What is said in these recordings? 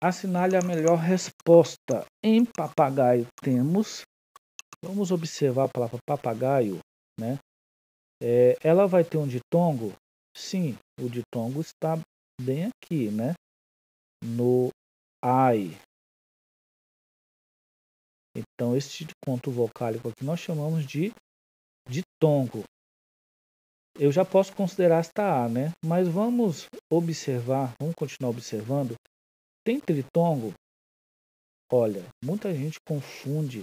Assinale a melhor resposta. Em papagaio temos, vamos observar a palavra papagaio, né? Ela vai ter um ditongo? Sim, o ditongo está bem aqui, né? No ai. Então, este conto vocálico aqui nós chamamos de ditongo. Eu já posso considerar esta A, né? Mas vamos observar, vamos continuar observando. Tem tritongo? Olha, muita gente confunde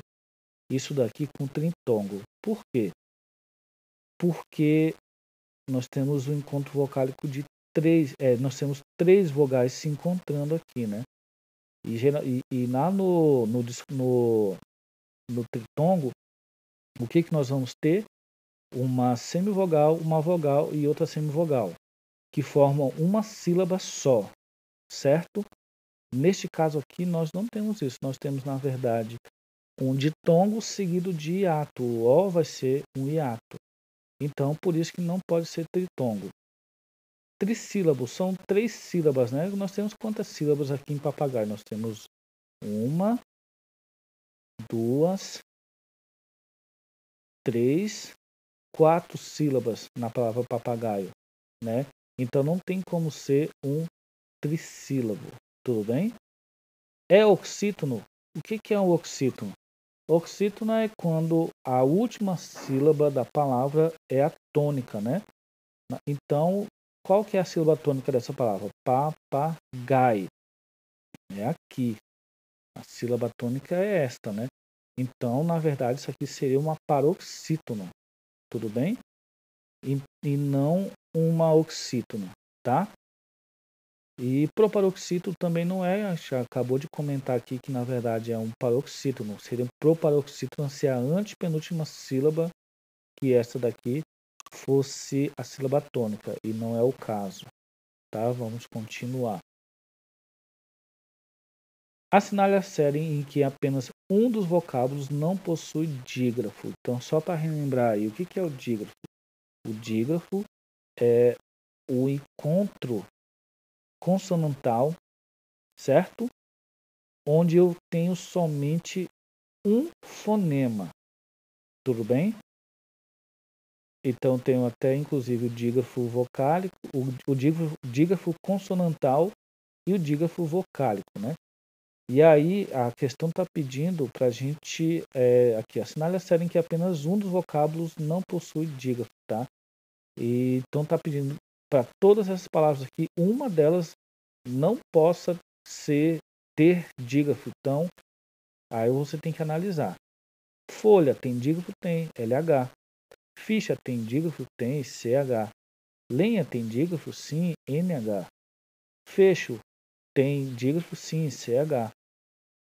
isso daqui com tritongo. Por quê? Porque nós temos um encontro vocálico de nós temos 3 vogais se encontrando aqui, né? E lá no tritongo, o que nós vamos ter? Uma semivogal, uma vogal e outra semivogal, que formam uma sílaba só, certo? Neste caso aqui, nós não temos isso. Nós temos, na verdade, um ditongo seguido de hiato. O O vai ser um hiato. Então, por isso que não pode ser tritongo. Trissílabo são 3 sílabas, né? Nós temos quantas sílabas aqui em papagaio? Nós temos 1, 2, 3, 4 sílabas na palavra papagaio, né? Então não tem como ser um trissílabo, tudo bem? É oxítono? O que é um oxítono? Oxítono é quando a última sílaba da palavra é a tônica, né? Então, qual que é a sílaba tônica dessa palavra? Papagaio. É aqui. A sílaba tônica é esta, né? Então, na verdade, isso aqui seria uma paroxítono, tudo bem? E não uma oxítono, tá? E proparoxítono também não é, já acabou de comentar aqui que na verdade é um paroxítono. Seria um proparoxítono se a antepenúltima sílaba, que essa daqui, fosse a sílaba tônica, e não é o caso, tá? Vamos continuar. Assinale a série em que apenas um dos vocábulos não possui dígrafo. Então, só para relembrar aí, o que é o dígrafo? O dígrafo é o encontro consonantal, certo? Onde eu tenho somente um fonema, tudo bem? Então, tenho até inclusive o dígrafo vocálico, o dígrafo consonantal e o dígrafo vocálico, né? E aí, a questão está pedindo para a gente, aqui, assinale a série em que apenas um dos vocábulos não possui dígrafo, tá? E, então, está pedindo para todas essas palavras aqui, uma delas não possa ter dígrafo. Então, aí você tem que analisar. Folha tem dígrafo? Tem, LH. Ficha tem dígrafo? Tem, CH. Lenha tem dígrafo? Sim, NH. Fecho tem dígrafo? Sim, CH.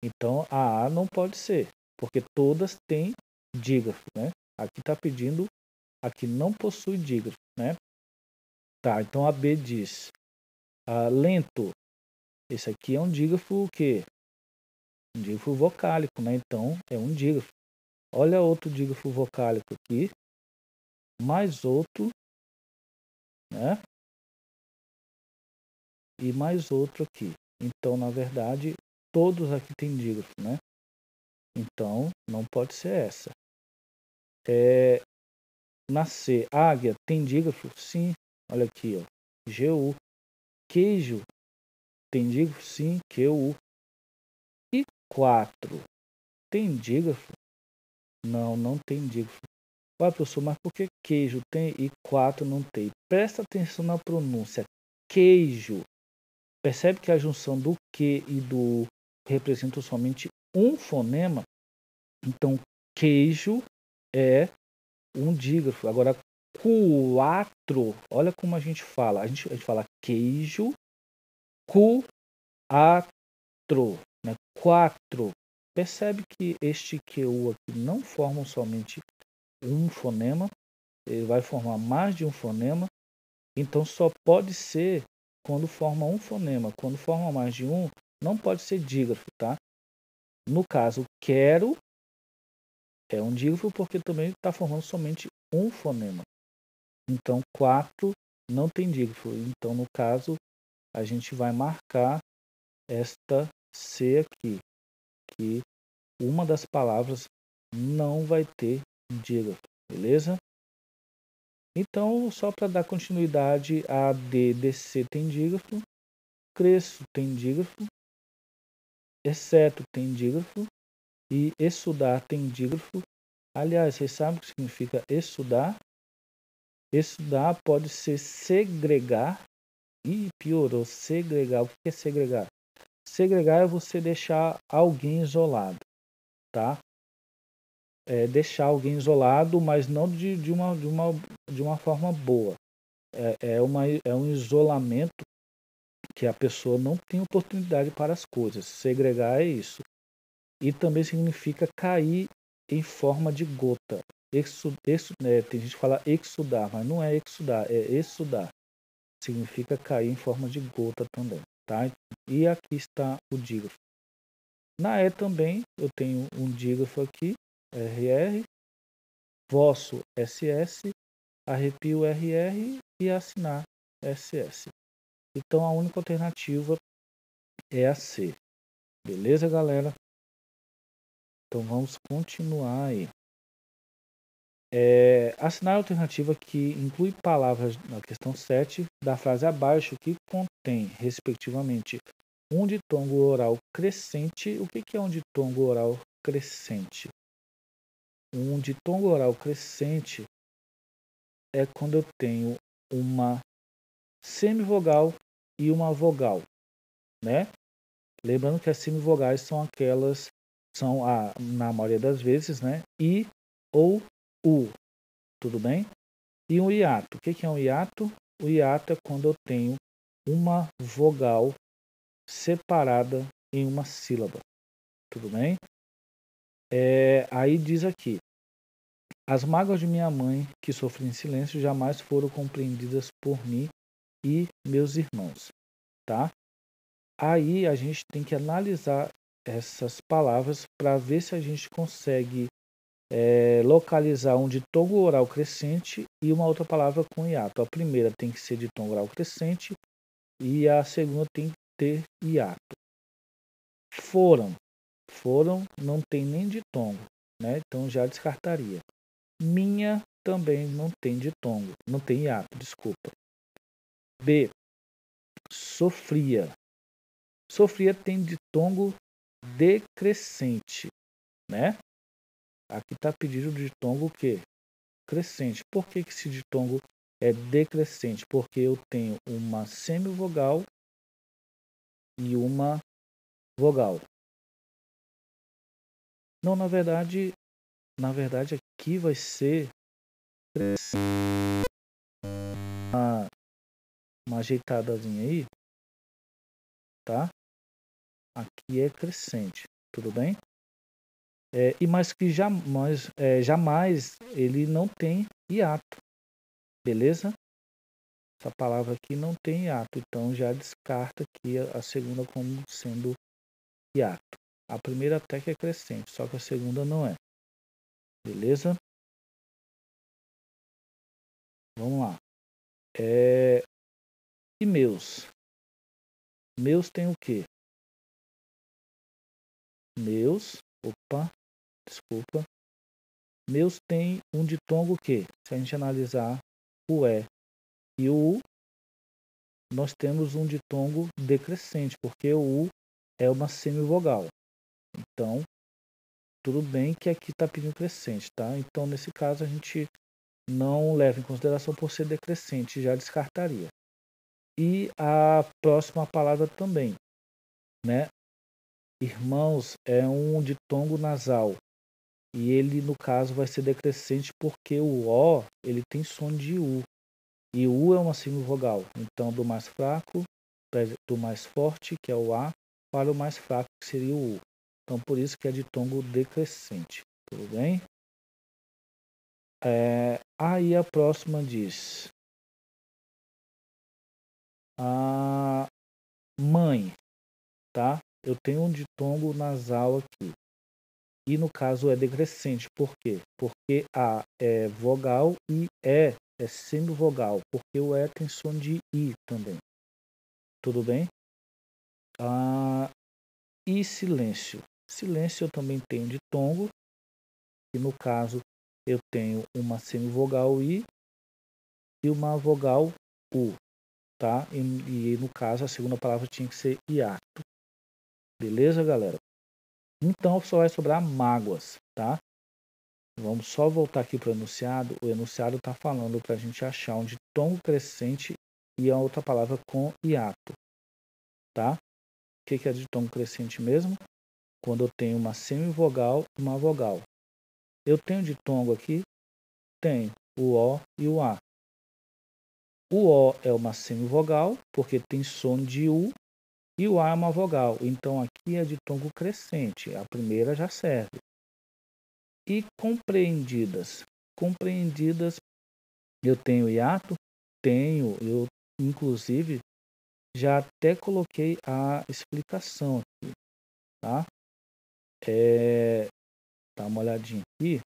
Então, a A não pode ser, porque todas têm dígrafo, né? Aqui está pedindo, aqui não possui dígrafo, né? Tá, então a B diz, lento, esse aqui é um dígrafo o quê? Um dígrafo vocálico, né? Então, é um dígrafo. Olha outro dígrafo vocálico aqui, mais outro, né? E mais outro aqui. Então, na verdade, todos aqui têm dígrafo, né? Então, não pode ser essa. Nascer, águia, tem dígrafo? Sim. Olha aqui, ó. GU. Queijo, tem dígrafo? Sim. QU. E 4, tem dígrafo? Não, não tem dígrafo. Olha, professor, mas por que queijo tem e 4 não tem? Presta atenção na pronúncia. Queijo. Percebe que a junção do que e do representa somente um fonema? Então, queijo é um dígrafo. Agora, 4, olha como a gente fala. A gente fala queijo, quatro, né? 4. Percebe que este QU aqui não formam somente um fonema, ele vai formar mais de um fonema, então só pode ser quando forma um fonema. Quando forma mais de um, não pode ser dígrafo, tá? No caso, quero é um dígrafo porque também está formando somente um fonema. Então, 4 não tem dígrafo. Então, no caso, a gente vai marcar esta C aqui, que uma das palavras não vai ter dígrafo, beleza? Então, só para dar continuidade, a D, DC tem dígrafo, cresço tem dígrafo, exceto tem dígrafo e estudar tem dígrafo. Aliás, vocês sabem o que significa estudar? Estudar pode ser segregar. E piorou, segregar. O que é segregar? Segregar é você deixar alguém isolado, tá? É deixar alguém isolado, mas não de uma forma boa. É um isolamento que a pessoa não tem oportunidade para as coisas. Segregar é isso. E também significa cair em forma de gota. Tem gente que fala exudar, mas não é exudar, é exudar. Significa cair em forma de gota também, tá? E aqui está o dígrafo. Na E também eu tenho um dígrafo aqui, RR, vosso SS, arrepio RR e assinar SS. Então a única alternativa é a C. Beleza, galera? Então vamos continuar aí. Assinar a alternativa que inclui palavras na questão 7 da frase abaixo que contém, respectivamente, um ditongo oral crescente. O que é um ditongo oral crescente? Um ditongo oral crescente é quando eu tenho uma semivogal e uma vogal, né? Lembrando que as semivogais são aquelas, na maioria das vezes, né? I ou U, tudo bem? E um hiato. O que é um hiato? O hiato é quando eu tenho uma vogal separada em uma sílaba, tudo bem? Aí diz aqui: as mágoas de minha mãe, que sofri em silêncio, jamais foram compreendidas por mim e meus irmãos, tá? Aí a gente tem que analisar essas palavras para ver se a gente consegue localizar um ditongo oral crescente e uma outra palavra com hiato. A primeira tem que ser ditongo oral crescente e a segunda tem que ter hiato. Foram não tem nem ditongo, né? Então já descartaria. Minha também não tem ditongo, não tem hiato, desculpa. B, sofria. Sofria tem ditongo decrescente, né? Aqui está pedindo ditongo o quê? Crescente. Por que esse ditongo é decrescente? Porque eu tenho uma semivogal e uma vogal. Não, na verdade aqui vai ser uma ajeitadazinha aí, tá? Aqui é crescente, tudo bem? E mais que jamais ele não tem hiato, beleza? Essa palavra aqui não tem hiato, então já descarta aqui a segunda como sendo hiato. A primeira até que é crescente, só que a segunda não é. Beleza? Vamos lá. E meus? Meus tem o quê? Meus, desculpa. Meus tem um ditongo o quê? Se a gente analisar o e o U, nós temos um ditongo decrescente, porque o U é uma semivogal. Então, tudo bem que aqui está pedindo crescente, tá? Então, nesse caso, a gente não leva em consideração por ser decrescente, já descartaria. E a próxima palavra também, né? Irmãos é um ditongo nasal. E ele, no caso, vai ser decrescente porque o O, ele tem som de U. E o U é uma semivogal. Então, do mais fraco, do mais forte, que é o A, para o mais fraco, que seria o U. Então, por isso que é ditongo decrescente. Tudo bem? Aí a próxima diz: a mãe, tá? Eu tenho um ditongo nasal aqui. E no caso é decrescente. Por quê? Porque A é vogal e é semivogal. Porque o E tem som de I também. Tudo bem? e silêncio. Silêncio eu também tenho ditongo, e no caso eu tenho uma semivogal I e uma vogal U, tá? E no caso a segunda palavra tinha que ser hiato. Beleza, galera? Então só vai sobrar mágoas, tá? Vamos só voltar aqui para o enunciado. O enunciado está falando para a gente achar um ditongo crescente e a outra palavra com hiato, tá? O que é ditongo crescente mesmo? Quando eu tenho uma semivogal e uma vogal. Eu tenho ditongo aqui? Tenho o O e o A. O O é uma semivogal, porque tem som de U, e o A é uma vogal. Então aqui é ditongo crescente. A primeira já serve. E compreendidas. Compreendidas, eu tenho hiato? Tenho. Eu, inclusive, já até coloquei a explicação aqui, tá? Dá uma olhadinha aqui.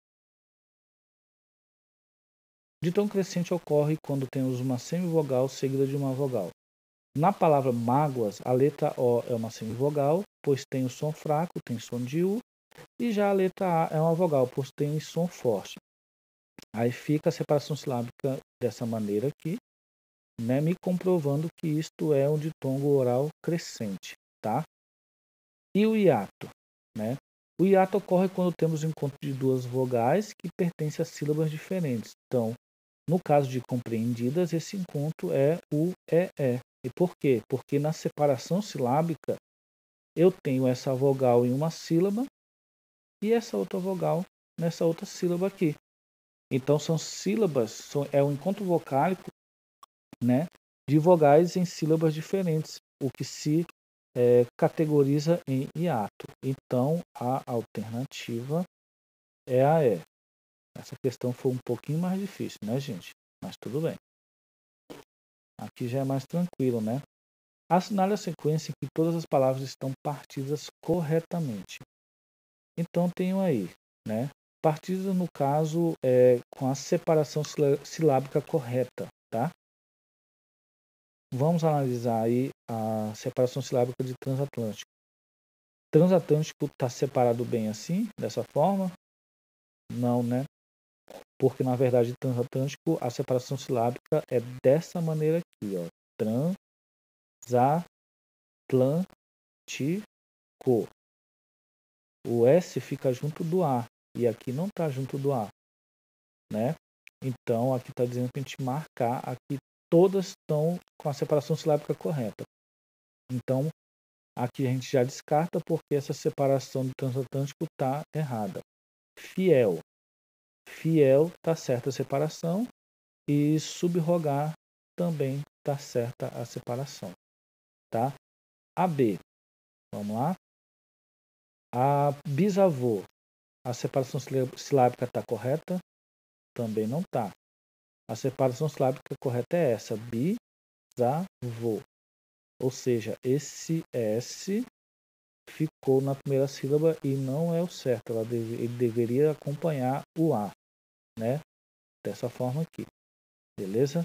Ditongo crescente ocorre quando temos uma semivogal seguida de uma vogal. Na palavra mágoas, a letra O é uma semivogal, pois tem o som fraco, tem som de U, e já a letra A é uma vogal, pois tem som forte. Aí fica a separação silábica dessa maneira aqui, né, me comprovando que isto é um ditongo oral crescente, tá? E o hiato, né? O hiato ocorre quando temos o encontro de duas vogais que pertencem a sílabas diferentes. Então, no caso de compreendidas, esse encontro é o EE. E por quê? Porque na separação silábica eu tenho essa vogal em uma sílaba e essa outra vogal nessa outra sílaba aqui. Então são sílabas, é um encontro vocálico, né, de vogais em sílabas diferentes, o que se categoriza em hiato. Então a alternativa é a E. Essa questão foi um pouquinho mais difícil, né, gente? Mas tudo bem. Aqui já é mais tranquilo, né? Assinale a sequência em que todas as palavras estão partidas corretamente. Então tenho aí, né? Partidas no caso com a separação silábica correta, tá? Vamos analisar aí a separação silábica de transatlântico. Transatlântico está separado bem assim, dessa forma? Não, né? Porque na verdade transatlântico a separação silábica é dessa maneira aqui, ó. Transatlântico. O S fica junto do A e aqui não está junto do A, né? Então aqui está dizendo para a gente marcar aqui todas estão com a separação silábica correta. Então aqui a gente já descarta porque essa separação do transatlântico está errada. Fiel, fiel está certa a separação e subrogar também está certa a separação, tá? AB, vamos lá. A bisavô, a separação silábica está correta? Também não está. A separação silábica correta é essa, bisavô. Ou seja, esse S ficou na primeira sílaba e não é o certo. Ele deveria acompanhar o A, né? Dessa forma aqui. Beleza?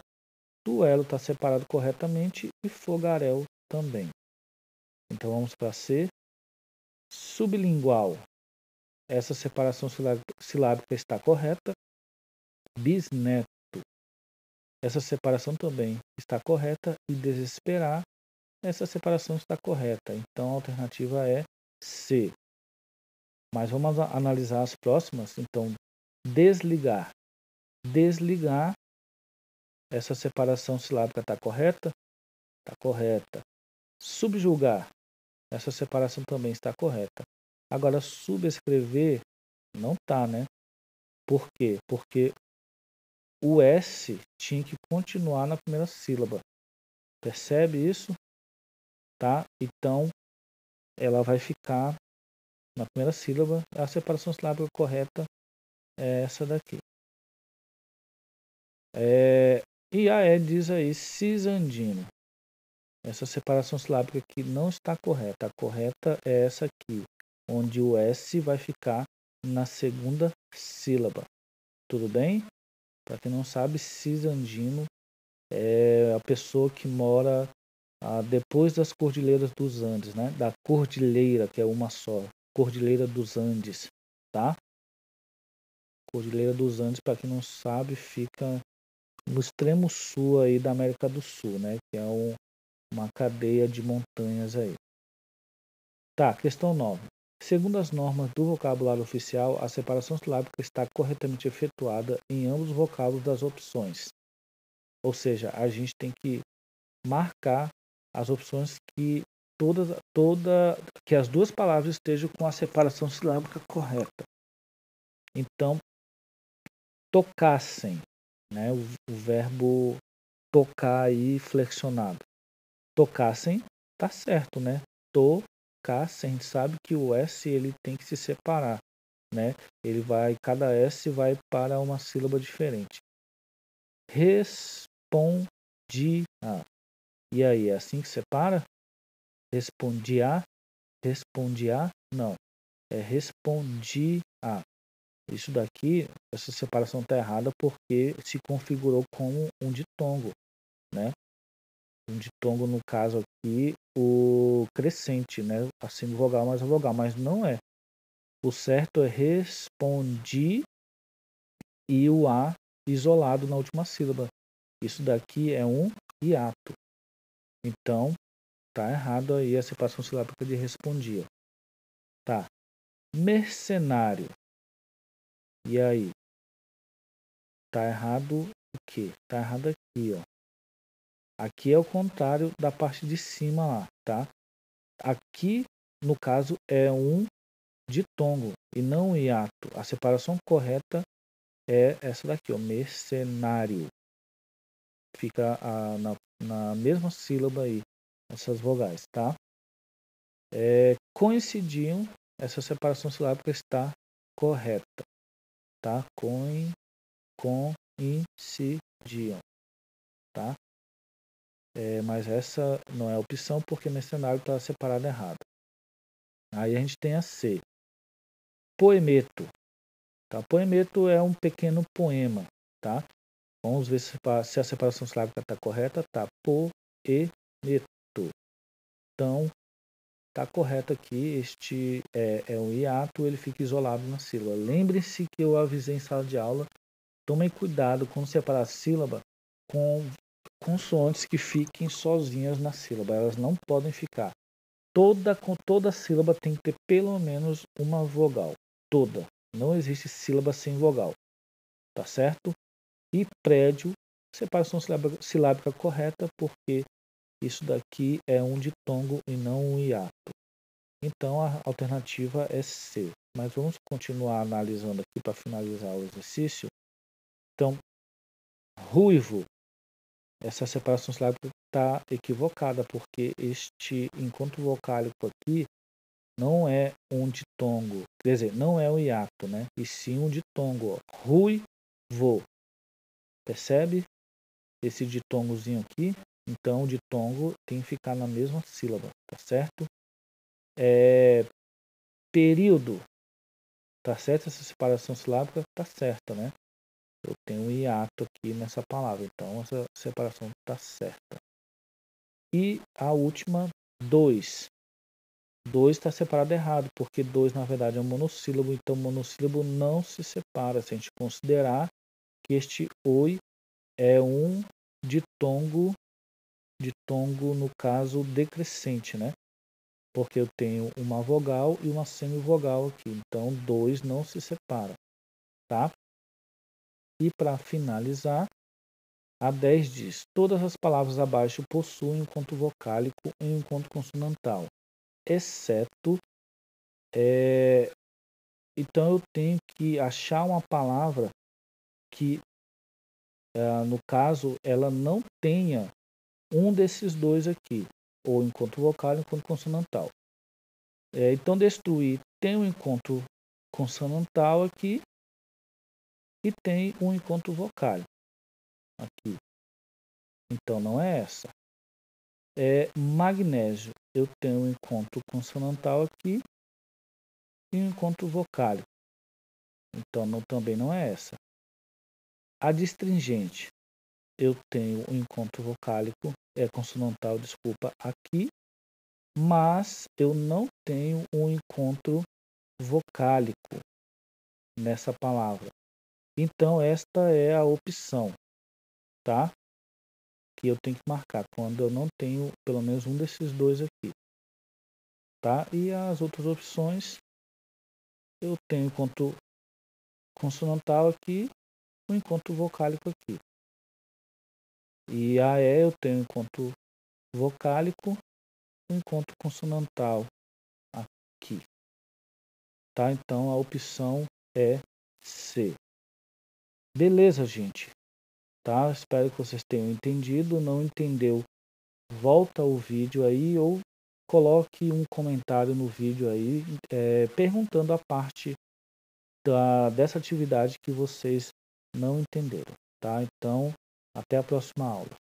Duelo está separado corretamente e fogaréu também. Então vamos para C. Sublingual. Essa separação silábica está correta. Bisneto. Essa separação também está correta. E desesperar. Essa separação está correta. Então a alternativa é C. Mas vamos analisar as próximas. Então, desligar. Desligar. Essa separação silábica está correta? Está correta. Subjugar. Essa separação também está correta. Agora, subescrever não está, né? Por quê? Porque o S tinha que continuar na primeira sílaba. Percebe isso? Tá? Então, ela vai ficar na primeira sílaba. A separação silábica correta é essa daqui. E a E diz aí cisandino. Essa separação silábica aqui não está correta. A correta é essa aqui, onde o S vai ficar na segunda sílaba. Tudo bem? Para quem não sabe, cisandino é a pessoa que mora depois das Cordilheiras dos Andes, né? Da cordilheira, que é uma só. Cordilheira dos Andes, tá? Cordilheira dos Andes, para quem não sabe, fica no extremo sul aí da América do Sul, né? Que é uma cadeia de montanhas aí. Tá, questão 9. Segundo as normas do vocabulário oficial, a separação silábica está corretamente efetuada em ambos os vocábulos das opções. Ou seja, a gente tem que marcar as opções que que as duas palavras estejam com a separação silábica correta. Então, tocassem, né? O verbo tocar aí flexionado. Tocassem, tá certo, né? Tocassem, a gente sabe que o S ele tem que se separar, né? Cada S vai para uma sílaba diferente. Respondia. E aí, é assim que separa? Respondia? Respondia? Não. É respondia. Isso daqui, essa separação está errada porque se configurou como um ditongo, né? Um ditongo, no caso aqui, o crescente, né? Acima do vogal mais a vogal, mas não é. O certo é respondi e o A isolado na última sílaba. Isso daqui é um hiato. Então, tá errado aí a separação silábica de respondia. Tá. Mercenário. E aí? Tá errado o quê? Tá errado aqui, ó. Aqui é o contrário da parte de cima lá, tá? Aqui, no caso, é um ditongo e não um hiato. A separação correta é essa daqui, ó, mercenário. Fica na mesma sílaba aí, essas vogais, tá? Coincidiam, essa separação silábica está correta, tá? Coincidiam, tá? Mas essa não é opção porque mercenário está separado errado. Aí a gente tem a C. Poemeto. Tá? Poemeto é um pequeno poema, tá? Vamos ver se a separação silábica está correta. Tá. Poemeto. Então, tá correto aqui. Este é um hiato, ele fica isolado na sílaba. Lembre-se que eu avisei em sala de aula. Tomem cuidado quando separar a sílaba com consoantes que fiquem sozinhas na sílaba. Elas não podem ficar. Com toda sílaba tem que ter pelo menos uma vogal. Toda. Não existe sílaba sem vogal. Tá certo? E prédio, separação silábica correta, porque isso daqui é um ditongo e não um hiato. Então a alternativa é C. Mas vamos continuar analisando aqui para finalizar o exercício. Então, ruivo, essa separação silábica está equivocada, porque este encontro vocálico aqui não é um ditongo, quer dizer, não é um hiato, né? E sim um ditongo, ó. Ruivo. Percebe esse ditongozinho aqui? Então, o ditongo tem que ficar na mesma sílaba, tá certo? Período, tá certo? Essa separação silábica tá certa, né? Eu tenho um hiato aqui nessa palavra, então essa separação tá certa. E a última, dois. Dois está separado errado, porque dois na verdade é um monossílabo, então monossílabo não se separa. Se a gente considerar que este oi é um ditongo no caso decrescente, né? Porque eu tenho uma vogal e uma semivogal aqui, então dois não se separa, tá? E para finalizar, a 10 diz: todas as palavras abaixo possuem um encontro vocálico e um encontro consonantal, exceto então eu tenho que achar uma palavra que, no caso, ela não tenha um desses dois aqui, ou encontro vocal ou encontro consonantal. Então, destruir tem um encontro consonantal aqui e tem um encontro vocal aqui. Então, não é essa. Magnésio, eu tenho um encontro consonantal aqui e um encontro vocal. Então, também não é essa. Adstringente, eu tenho um encontro vocálico, consonantal, desculpa, aqui, mas eu não tenho um encontro vocálico nessa palavra. Então, esta é a opção, tá? Que eu tenho que marcar quando eu não tenho pelo menos um desses dois aqui, tá? E as outras opções, eu tenho encontro consonantal aqui, um encontro vocálico aqui. E a E eu tenho encontro vocálico, um encontro consonantal aqui, tá? Então, a opção é C. Beleza, gente, tá? Espero que vocês tenham entendido. Não entendeu, volta o vídeo aí ou coloque um comentário no vídeo aí, perguntando a parte dessa atividade que vocês não entenderam, tá? Então, até a próxima aula.